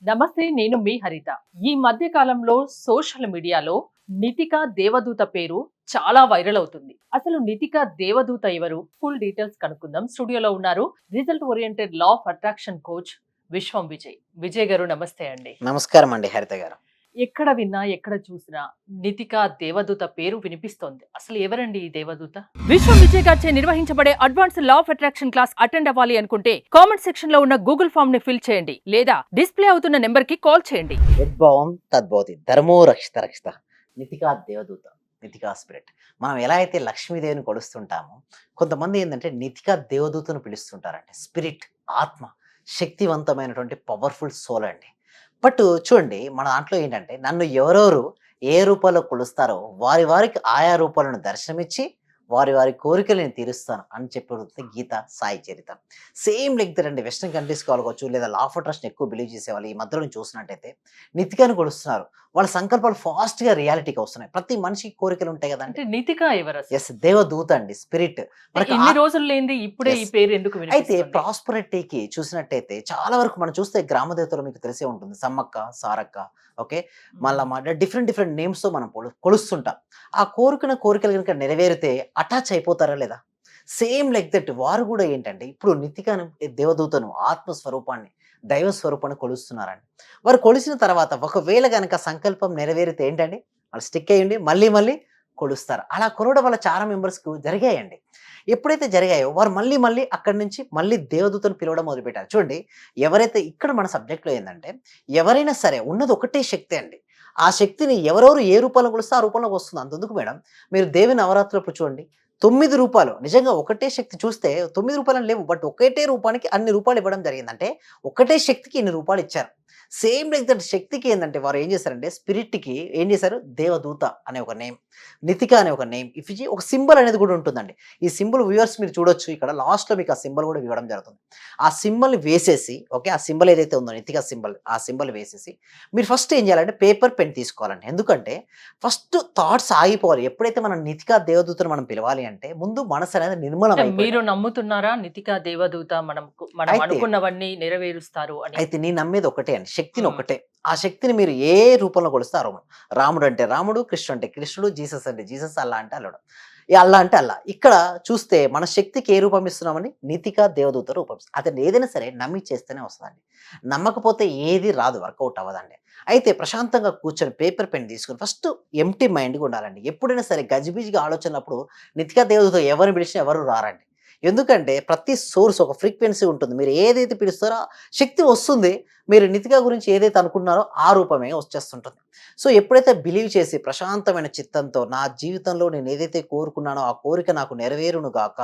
నమస్తే, నేను మీ హరిత. ఈ మధ్య కాలంలో సోషల్ మీడియాలో నితిక దేవదూత పేరు చాలా వైరల్ అవుతుంది. అసలు నితిక దేవదూత ఎవరు? ఫుల్ డీటెయిల్స్ కనుక్కుందాం. స్టూడియోలో ఉన్నారు result oriented law of attraction coach విశ్వం విజయ్. విజయ్ గారు నమస్తే అండి. నమస్కారం అండి హరిత గారు. ఎక్కడ విన్నా ఎక్కడ చూసినా నితిక దేవదూత పేరు వినిపిస్తోంది. అసలు ఎవరండి ఈ దేవదూత? విశ్వం విజయ్ గారిచే నిర్వహించబడే advance law of attraction class attend అవ్వాలి అనుకుంటే కామెంట్ సెక్షన్ లో ఉన్న గూగుల్ ఫామ్ ని ఫిల్ చేయండి లేదా డిస్ప్లే అవుతున్న నెంబర్ కి కాల్ చేయండి. యద్భావం తద్భవతి, ధర్మో రక్షిత రక్షిత. నితికా దేవదూత, నితికా స్పిరిట్. మనం ఎలా అయితే లక్ష్మీదేవిని కొలుస్తుంటామో, కొంతమంది ఏంటంటే నితికా దేవదూతను పిలుస్తుంటారండి. స్పిరిట్, ఆత్మ, శక్తివంతమైనటువంటి పవర్ఫుల్ సోల్ అండి. బట్ చూడండి, మన దాంట్లో ఏంటంటే నన్ను ఎవరెవరు ఏ రూపంలో కొలుస్తారో వారి వారికి ఆయా రూపాలను దర్శనమిచ్చి వారి వారి కోరికలు నేను తీరుస్తాను అని చెప్పి గీత, సాయి చరిత. సేమ్ లైక్ దట్ అండి. వెస్ట్రన్ కంట్రీస్ కావచ్చు, లేదా లా ఆఫ్ అట్రాక్షన్ ఎక్కువ బిలీవ్ చేసే వాళ్ళు ఈ మధ్యలో చూసినట్టయితే నితికాని కొలుస్తున్నారు. వాళ్ళ సంకల్పాలు ఫాస్ట్ గా రియాలిటీకి వస్తున్నాయి. ప్రతి మనిషికి కోరికలు ఉంటాయి కదండి. అంటే నితిక ఎవరు అసలు? ఎస్, దేవదూత అండి, స్పిరిట్. మనకి ఇన్ని రోజులు లేనిది ఇప్పుడే ఈ Yes. పేరు ఎందుకు అయితే వినిపిస్తుంది? ప్రాస్పరిటీకి చూసినట్టయితే చాలా వరకు మనం చూస్తే గ్రామ దేవతలు మీకు తెలిసే ఉంటుంది. సమ్మక్క, సారక్క, ఓకే, మళ్ళా మాట డిఫరెంట్ డిఫరెంట్ నేమ్స్ తో మనం కొలుస్తుంటాం. ఆ కోరికలు కనుక నెరవేరితే అటాచ్ అయిపోతారా లేదా? సేమ్ లైక్ దట్ వారు కూడా ఏంటంటే ఇప్పుడు నితికాను దేవదూతను, ఆత్మస్వరూపాన్ని, దైవ స్వరూపాన్ని కొలుస్తున్నారండి. వారు కొలిసిన తర్వాత ఒకవేళ గనక సంకల్పం నెరవేరితే ఏంటండి, వాళ్ళు స్టిక్ అయ్యండి మళ్ళీ మళ్ళీ కొలుస్తారు. అలా కొలవడం వల్ల చాలా మెంబర్స్కు జరిగాయండి. ఎప్పుడైతే జరిగాయో వారు మళ్ళీ మళ్ళీ అక్కడి నుంచి మళ్ళీ దేవదూతను పిలవడం మొదలుపెట్టారు. చూడండి, ఎవరైతే ఇక్కడ మన సబ్జెక్ట్లో ఏంటంటే ఎవరైనా సరే ఉన్నది ఒకటే శక్తి అండి. ఆ శక్తిని ఎవరెవరు ఏ రూపంలో కొలిస్తే ఆ రూపంలోకి వస్తుంది. అంతెందుకు మేడం, మీరు దేవి నవరాత్రులప్పుడు చూడండి, 9 రూపాలు నిజంగా ఒకటే శక్తి చూస్తే 9 రూపాయలని లేవు. బట్ ఒకటే రూపానికి అన్ని రూపాయలు ఇవ్వడం జరిగిందంటే ఒకటే శక్తికి ఇన్ని రూపాయలు ఇచ్చారు. సేమ్ లైక్ దట్ శక్తికి ఏంటంటే వారు ఏం చేశారంటే స్పిరిట్‌కి ఏం చేశారు, దేవదూత అనే ఒక నేమ్, నితిక అనే ఒక నేమ్ ఇచ్చి ఒక సింబల్ అనేది కూడా ఉంటుందండి. ఈ సింబల్ వ్యూవర్స్ మీరు చూడొచ్చు, ఇక్కడ లాస్ట్‌లో మీకు ఆ సింబల్ కూడా ఇవ్వడం జరుగుతుంది. ఆ సింబల్‌ని వేసేసి, ఓకే, ఆ సింబల్ ఏదైతే ఉందో నితిక సింబల్, ఆ సింబల్ వేసేసి మీరు ఫస్ట్ ఏం చేయాలంటే పేపర్, పెన్ తీసుకోవాలండి. ఎందుకంటే ఫస్ట్ థాట్స్ ఆగిపోవాలి. ఎప్పుడైతే మనం నితిక దేవదూతను మనం పిలవాలి అంటే ముందు మనసు అనేది నిర్మలం అంటే అయిపోవాలి. మీరు నమ్ముతున్నారా నితిక దేవదూత మనం అయితే అనుకున్నవన్నీ నెరవేరుస్తారు అని? అయితే నేను నమ్మేది ఒకటే అండి. శక్తిని హ్మ్. ఒకటే. ఆ శక్తిని మీరు ఏ రూపంలో కొలిస్తే ఆ రూపం. రాముడు అంటే రాముడు, కృష్ణుడు అంటే కృష్ణుడు, జీసస్ అంటే జీసస్, అల్లా అంటే అల్లుడు. ఈ అల్లా అంటే అల్లా. ఇక్కడ చూస్తే మన శక్తికి ఏ రూపం ఇస్తున్నామని నితిక దేవదూత రూపం ఇస్తాం. అతను ఏదైనా సరే నమ్మి చేస్తేనే వస్తదండి. నమ్మకపోతే ఏది రాదు, వర్కౌట్ అవ్వదండి. అయితే ప్రశాంతంగా కూర్చొని పేపర్, పెన్ తీసుకొని ఫస్ట్ ఎంప్టీ మైండ్‌గా ఉండాలండి. ఎప్పుడైనా సరే గజిబిజిగా ఆలోచనలప్పుడు నితిక దేవదూత ఎవరిని పిలిచినా ఎవరు రారండి. ఎందుకంటే ప్రతి సోర్స్ ఒక ఫ్రీక్వెన్సీ ఉంటుంది. మీరు ఏదైతే పిలుస్తారో ఆ శక్తి వస్తుంది. మీరు నితిక గురించి ఏదైతే అనుకున్నారో ఆ రూపమే వచ్చేస్తుంటుంది. సో ఎప్పుడైతే బిలీవ్ చేసి ప్రశాంతమైన చిత్తంతో నా జీవితంలో నేను ఏదైతే కోరుకున్నానో ఆ కోరిక నాకు నెరవేరును గాక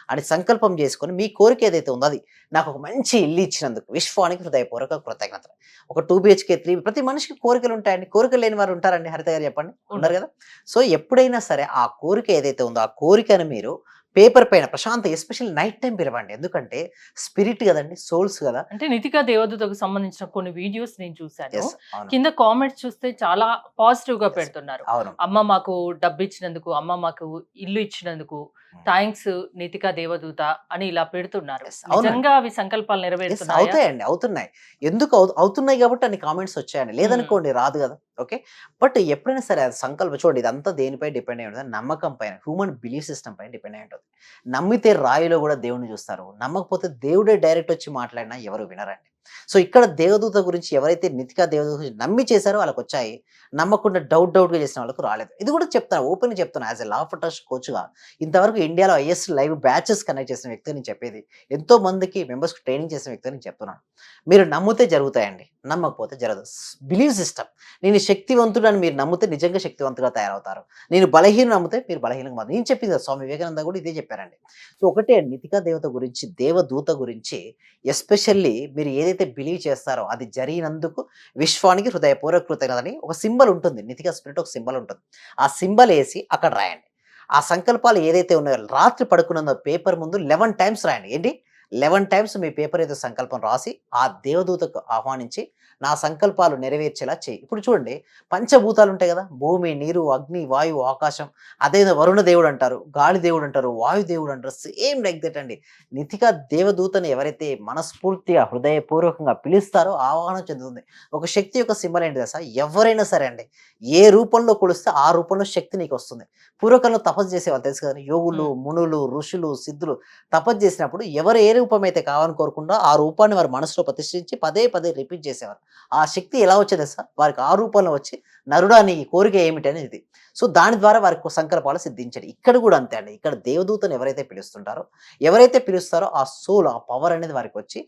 అని సంకల్పం చేసుకొని మీ కోరిక ఏదైతే ఉందో అది నాకు ఒక మంచి ఇల్లు ఇచ్చినందుకు విశ్వానికి హృదయపూర్వక కృతజ్ఞతలు. ఒక 2 బీహెచ్‌కే, 3 ప్రతి మనిషికి కోరికలు ఉంటాయండి. కోరికలు లేని వారు ఉంటారండి హరిత గారు, చెప్పండి? ఉండరు కదా! సో ఎప్పుడైనా సరే ఆ కోరిక ఏదైతే ఉందో ఆ కోరికను మీరు పేపర్ పైన ప్రశాంత ఎస్పెషల్లీ నైట్ టైమ్ పిలవండి. ఎందుకంటే స్పిరిట్ గదండీ! సోల్స్ గదా! అంటే నితిక దేవదూతకు సంబంధించిన కొన్ని వీడియోస్ నేను చూసాను. యెస్. అవును. కింద కామెంట్స్ చూస్తే చాలా పాజిటివ్ గా యెస్. పెడుతున్నారు. అవును. అమ్మ మాకు డబ్బిచ్చినందుకు, అమ్మ మాకు ఇల్లు ఇచ్చినందుకు హ్మ్. థాంక్స్ నితిక దేవదూత అని ఇలా పెడుతున్నారు. యెస్. అవునండి. నిజంగా అవి సంకల్పాలు యెస్. నెరవేరుతున్నాయా? అవుతాయండి. అవుతున్నాయి. ఎందుకు అవుతున్నాయి గాబట్టి అన్ని కామెంట్స్ వచ్చాయండి. హ్మ్. లేదనుకోండి రాదు గదా! ఓకే. బట్ ఎప్పుడైనా సరే అది సంకల్పం చూడండి, ఇదంతా దేనిపై డిపెండ్ అయ్యి ఉంటది, నమ్మకం పైన, హ్యూమన్ బిలీఫ్ సిస్టమ్ పైన డిపెండ్ అయ్యి ఉంటది. నమ్మితే రాయిలో గూడా దేవుడిని చూస్తారు. నమ్మకపోతే దేవుడే డైరెక్ట్ వచ్చి మాట్లాడినా ఎవరు వినరండి. సో ఇక్కడ దేవదూత గురించి ఎవరైతే నితిక దేవదూత గురించి నమ్మి చేశారో వాళ్ళకొచ్చాయి. నమ్మకుండా డౌట్‌గా చేసిన వాళ్ళకి రాలేదు. ఇది కూడా చెప్తాను, ఓపెన్‌గా చెప్తున్నా as a law of attraction కోచ్‌గా ఇంతవరకు ఇండియాలో హైయెస్ట్ లైవ్ బ్యాచెస్ కండక్ట్ చేసిన వ్యక్తిని నేను చెప్పేది. ఎంతో మందికి మెంబర్స్‌కి ట్రైనింగ్ చేసిన వ్యక్తిని నేను చెప్తున్నాను. మీరు నమ్మితే జరుగుతాయండి. నమ్మకపోతే జరగదు. Believe system. నేను శక్తివంతుడని మీరు నమ్మితే నిజంగా శక్తివంతులుగా తయారవుతారు. నేను బలహీనుడు నమ్మితే మీరు బలహీనంగా మారుతారు. నేను చెప్పింది కదా, స్వామి వివేకానంద కూడా ఇదే చెప్పారండి. సో ఒకటే నితికా దేవత గురించి, దేవదూత గురించి ఎస్పెషల్లీ మీరు ఏదైతే బిలీవ్ చేస్తారో అది జరిగినందుకు విశ్వానికి హృదయపూర్వక కృతజ్ఞతని ఒక సింబల్ ఉంటుంది. నితికా స్పిరిట్ ఒక సింబల్ ఉంటుంది. ఆ సింబల్ ఏసి అక్కడ రాయండి. ఆ సంకల్పాలు ఏదైతే ఉన్నాయో రాత్రి పడుకున్న పేపర్ ముందు 11 టైమ్స్ రాయండి. ఏంటి? 11 టైమ్స్ మీ పేపర్ ఏదో సంకల్పం రాసి ఆ దేవదూతకు ఆహ్వానించి నా సంకల్పాలు నెరవేర్చేలా చేయి. ఇప్పుడు చూడండి, పంచభూతాలు ఉంటాయి కదా, భూమి, నీరు, అగ్ని, వాయువు, ఆకాశం. అదే వరుణ దేవుడు అంటారు, గాలి దేవుడు అంటారు, వాయు దేవుడు అంటారు. సేమ్ లైక్ దట్ అండి. నితిగా దేవదూతని ఎవరైతే మనస్ఫూర్తిగా హృదయపూర్వకంగా పిలుస్తారో ఆహ్వానం చెందుతుంది. ఒక శక్తి యొక్క సింబల్ ఏంటి తెలుసా? ఎవరైనా సరే అండి, ఏ రూపంలో కొలిస్తే ఆ రూపంలో శక్తి నీకు వస్తుంది. పూర్వకాలంలో తపస్సు చేసేవాళ్ళు తెలుసు కదా, యోగులు, మునులు, ఋషులు, సిద్ధులు తపస్సు చేసినప్పుడు ఎవరు ఏ రూపం అయితే కావాలని కోరుకుంటో ఆ రూపాన్ని వారి మనసులో ప్రతిష్ఠించి పదే పదే రిపీట్ చేసేవారు. ఆ శక్తి ఎలా వచ్చేది సార్? వారికి ఆ రూపంలో వచ్చి నరుడా నీ కోరిక ఏమిటి అనేది. సో దాని ద్వారా వారికి సంకల్పాలు సిద్ధించాడు. ఇక్కడ కూడా అంతే అండి. ఇక్కడ దేవదూతను ఎవరైతే పిలుస్తుంటారో, ఎవరైతే పిలుస్తారో ఆ సోల్, ఆ పవర్ అనేది వారికి వచ్చి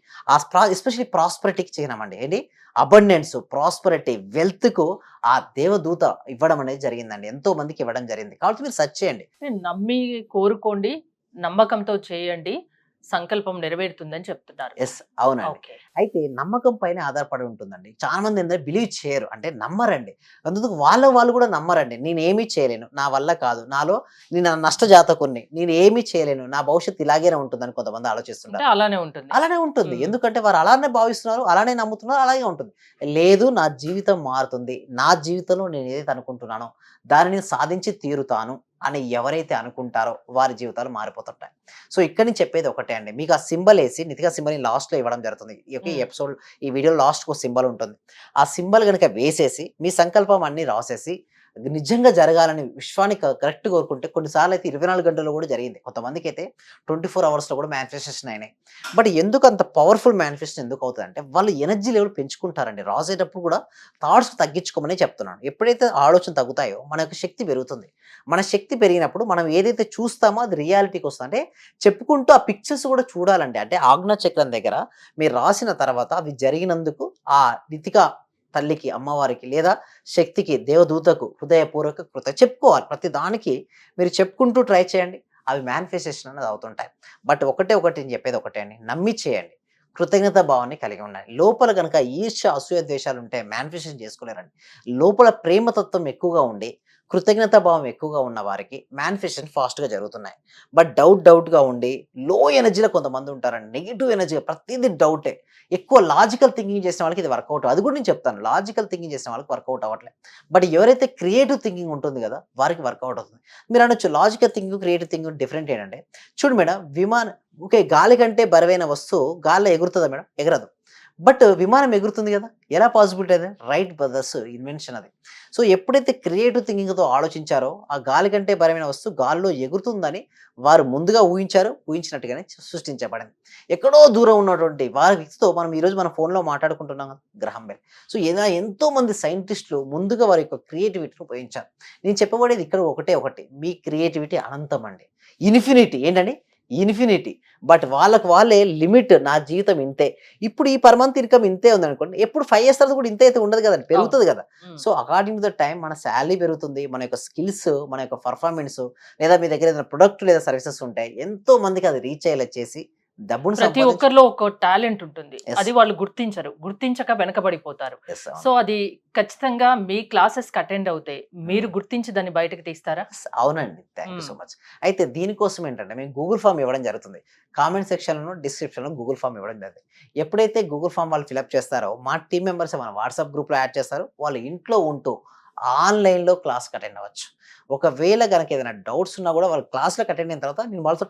ఎస్పెషల్లీ ప్రాస్పరిటీకి చిహ్నమండి. ఏంటి? అబండెన్స్, ప్రాస్పరిటీ, వెల్త్కు ఆ దేవదూత ఇవ్వడం అనేది జరిగిందండి. ఎంతో మందికి ఇవ్వడం జరిగింది. కాబట్టి మీరు సెర్చ్ చేయండి. నమ్మి కోరుకోండి, నమ్మకంతో చేయండి, సంకల్పం నెరవేరుతుందని చెప్తున్నారు. ఎస్, అవునండి. ఓకే. అయితే నమ్మకం పైన ఆధారపడి ఉంటుందండి. చాలా మంది ఏంటంటే బిలీవ్ చేయరు, అంటే నమ్మరండి. అందుకు వాళ్ళు కూడా నమ్మరండి. నేనేమీ చేయలేను, నా వల్ల కాదు, నేను నష్టజాతకుడిని, నేను ఏమీ చేయలేను, నా భవిష్యత్తు ఇలాగే ఉంటుందని కొంతమంది ఆలోచిస్తుంటారు. అంటే అలానే ఉంటుంది. అలానే ఉంటుంది. ఎందుకంటే వారు అలానే భావిస్తున్నారు, అలానే నమ్ముతున్నారు, అలాగే ఉంటుంది. లేదు, నా జీవితం మారుతుంది, నా జీవితంలో నేను ఏదైతే అనుకుంటున్నానో దానిని సాధించి తీరుతాను అని ఎవరైతే అనుకుంటారో వారి జీవితాలు మారిపోతుంటాయి. సో ఇక్కడ నుంచి చెప్పేది ఒకటే అండి. మీకు ఆ సింబల్ వేసి నితిగా సింబల్ లాస్ట్లో ఇవ్వడం జరుగుతుంది. ఈ ఎపిసోడ్, ఈ వీడియో లాస్ట్కి ఒక సింబల్ ఉంటుంది. ఆ సింబల్ కనుక వేసేసి మీ సంకల్పం అన్ని రాసేసి నిజంగా జరగాలని విశ్వాన్ని కరెక్ట్ కోరుకుంటే, కొన్నిసార్లు అయితే 24 గంటల్లో కూడా జరిగింది. కొంతమందికి అయితే 24 అవర్స్లో కూడా మేనిఫెస్టేషన్ అయినాయి. బట్ ఎందుకు అంత పవర్ఫుల్ మేనిఫెస్టేషన్ ఎందుకు అవుతుంది అంటే, వాళ్ళు ఎనర్జీ లెవెల్ పెంచుకుంటారండి. రాసేటప్పుడు కూడా థాట్స్ తగ్గించుకోమని చెప్తున్నాను. ఎప్పుడైతే ఆలోచన తగ్గుతాయో మన యొక్క శక్తి పెరుగుతుంది. మన శక్తి పెరిగినప్పుడు మనం ఏదైతే చూస్తామో అది రియాలిటీకి వస్తుంది. అంటే చెప్పుకుంటూ ఆ పిక్చర్స్ కూడా చూడాలండి. అంటే ఆజ్ఞా చక్రం దగ్గర మీరు రాసిన తర్వాత అవి జరిగినందుకు ఆ నితిగా తల్లికి, అమ్మవారికి లేదా శక్తికి, దేవదూతకు హృదయపూర్వక చెప్పుకోవాలి. ప్రతి దానికి మీరు చెప్పుకుంటూ ట్రై చేయండి. అవి మేనిఫెస్టేషన్ అనేది అవుతుంటాయి. బట్ ఒకటి నేను చెప్పేది ఒకటే అండి, నమ్మి చేయండి. కృతజ్ఞత భావాన్ని కలిగి ఉండాలి. లోపల కనుక ఈర్ష్య, అసూయ, ద్వేషాలు ఉంటే మేనిఫెస్టేషన్ చేసుకోలేరండి. లోపల ప్రేమతత్వం ఎక్కువగా ఉండి కృతజ్ఞత భావం ఎక్కువగా ఉన్న వారికి మేనిఫెస్టేషన్ ఫాస్ట్గా జరుగుతున్నాయి. బట్ డౌట్గా ఉండి లో ఎనర్జీలో కొంతమంది ఉంటారండి. నెగిటివ్ ఎనర్జీగా ప్రతిదీ డౌటే. ఎక్కువ లాజికల్ థింకింగ్ చేసిన వాళ్ళకి ఇది వర్కౌట్. అది కూడా నేను చెప్తాను, లాజికల్ థింకింగ్ చేసిన వాళ్ళకి వర్కౌట్ అవ్వట్లేదు. బట్ ఎవరైతే క్రియేటివ్ థింకింగ్ ఉంటుంది కదా వారికి వర్కౌట్ అవుతుంది. మీరు అనొచ్చు logical thinking, creative thinking different ఏంటంటే, చూడు మేడం, ఓకే, గాలి కంటే బరువైన వస్తువు గాల్లో ఎగురుతుందా మేడం? ఎగరదు. బట్ విమానం ఎగురుతుంది కదా, ఎలా పాసిబిలిటీ? అది రైట్ బ్రదర్స్ ఇన్వెన్షన్ అది. సో ఎప్పుడైతే క్రియేటివ్ థింకింగ్తో ఆలోచించారో ఆ గాలి కంటే బలమైన వస్తువు గాల్లో ఎగురుతుందని వారు ముందుగా ఊహించినట్టుగానే సృష్టించబడింది. ఎక్కడో దూరం ఉన్నటువంటి వారి వ్యక్తితో మనం ఈరోజు మన ఫోన్లో మాట్లాడుకుంటున్నాం కదా, గ్రహం బెల్. సో ఇలా ఎంతో మంది సైంటిస్టులు ముందుగా వారి యొక్క క్రియేటివిటీని ఉపయోగించారు. నేను చెప్పబడేది ఇక్కడ ఒకటి, మీ క్రియేటివిటీ అనంతం అండి, ఇన్ఫినిటీ. ఏంటండి? ఇన్ఫినిటీ. బట్ వాళ్ళే లిమిట్, నా జీవితం ఇంతే, ఇప్పుడు ఈ పర్ మంత్ ఇన్కమ్ ఇంతే ఉందనుకోండి, ఎప్పుడు 5 years తర్వాత కూడా ఇంతే అయితే ఉండదు కదండి, పెరుగుతుంది కదా. So according to the time మన శాలరీ పెరుగుతుంది, మన యొక్క స్కిల్స్, మన యొక్క పర్ఫార్మెన్స్, లేదా మీ దగ్గర ఏదైనా ప్రొడక్ట్ లేదా సర్వీసెస్ ఉంటాయి, ఎంతో మందికి అది రీచ్ అయ్యేలా చేసి డబ్బును ప్రతి ఒక్కరిలో ఒక టాలెంట్ ఉంటుంది. అది వాళ్ళు గుర్తించక వెనకబడిపోతారు. సో అది ఖచ్చితంగా మీ క్లాసెస్ అటెండ్ అవుతాయి, మీరు గుర్తించి దాన్ని బయటకు తీస్తారా? అవునండి, థ్యాంక్ యూ సో మచ్. అయితే దీనికోసం ఏంటంటే మేము గూగుల్ ఫామ్ ఇవ్వడం జరుగుతుంది. కామెంట్ సెక్షన్లో, డిస్క్రిప్షన్లో గూగుల్ ఫామ్ ఇవ్వడం జరుగుతుంది. ఎప్పుడైతే గూగుల్ ఫామ్ వాళ్ళు ఫిల్అప్ చేస్తారో మా టీమ్ మెంబర్స్ మన వాట్సాప్ గ్రూప్లో యాడ్ చేస్తారు. వాళ్ళు ఇంట్లో ఉంటూ ఆన్లైన్లో క్లాస్కి అటెండ్ అవ్వచ్చు. ఒకవేళ కనుక ఏదైనా డౌట్స్ ఉన్నా కూడా వాళ్ళు క్లాస్లోకి అటెండ్ అయిన తర్వాత నేను వాళ్ళతో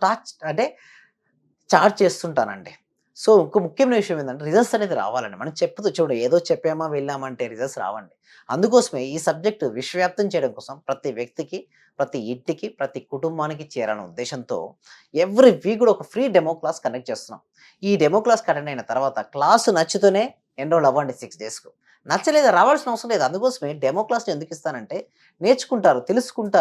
చార్జ్ చేస్తుంటానండి. సో ఇంకో ముఖ్యమైన విషయం ఏంటంటే, రిజల్ట్స్ అనేది రావాలండి. మనం ఏదో చెప్పామా వెళ్ళామంటే రిజల్ట్స్ రావండి. అందుకోసమే ఈ సబ్జెక్టు విశ్వవ్యాప్తం చేయడం కోసం ప్రతి వ్యక్తికి, ప్రతి ఇంటికి, ప్రతి కుటుంబానికి చేరాలనే ఉద్దేశంతో ఎవ్రీ వీక్ కూడా ఒక ఫ్రీ డెమో క్లాస్ కండక్ట్ చేస్తున్నాం. ఈ డెమో క్లాస్ అటెండ్ అయిన తర్వాత క్లాసు నచ్చితేనే ఎన్రోల్ అవ్వండి 6 daysకు. నచ్చలేదా రావాల్సిన అవసరం లేదు. అందుకోసమే డెమో క్లాస్ని ఎందుకు ఇస్తానంటే, నేర్చుకుంటారు, తెలుసుకున్న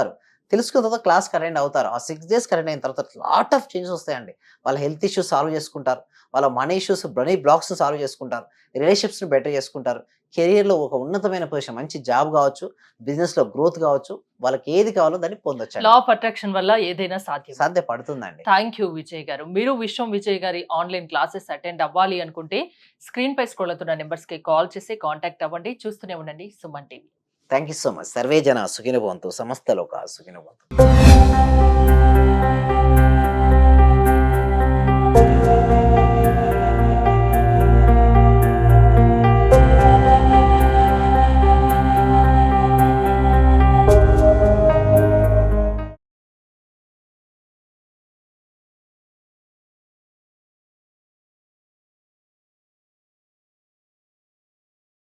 తర్వాత క్లాస్కి అటెండ్ అవుతారు. ఆ 6 days అటెండ్ అయిన తర్వాత లాట్ ఆఫ్ చేంజెస్ వస్తాయండి. వాళ్ళ హెల్త్ ఇష్యూస్ సాల్వ్ చేసుకుంటారు, వాళ్ళ money issues, money blocks solve చేసుకుంటారు, రిలేషన్షిప్స్ని బెటర్ చేసుకుంటారు, కెరియర్లో ఒక ఉన్నతమైన పొజిషన్, మంచి జాబ్ కావచ్చు, బిజినెస్లో గ్రోత్ కావచ్చు, వాళ్ళకి ఏది కావాలో దాన్ని పొందొచ్చు. లా ఆఫ్ అట్రాక్షన్ వల్ల ఏదైనా సాధ్యపడుతుందండి. థ్యాంక్ యూ విజయ్ గారు. మీరు విజయ్ గారి ఆన్లైన్ క్లాసెస్ అటెండ్ అవ్వాలి అనుకుంటే స్క్రీన్ పై స్క్రోల్ అవుతున్న నెంబర్స్ కి కాల్ చేసి కాంటాక్ట్ అవ్వండి. చూస్తూనే ఉండండి Suman TV. Thank you so much. Survey జన సుఖినో భవంతు, సమస్త లోకా సుఖినో భవంతు.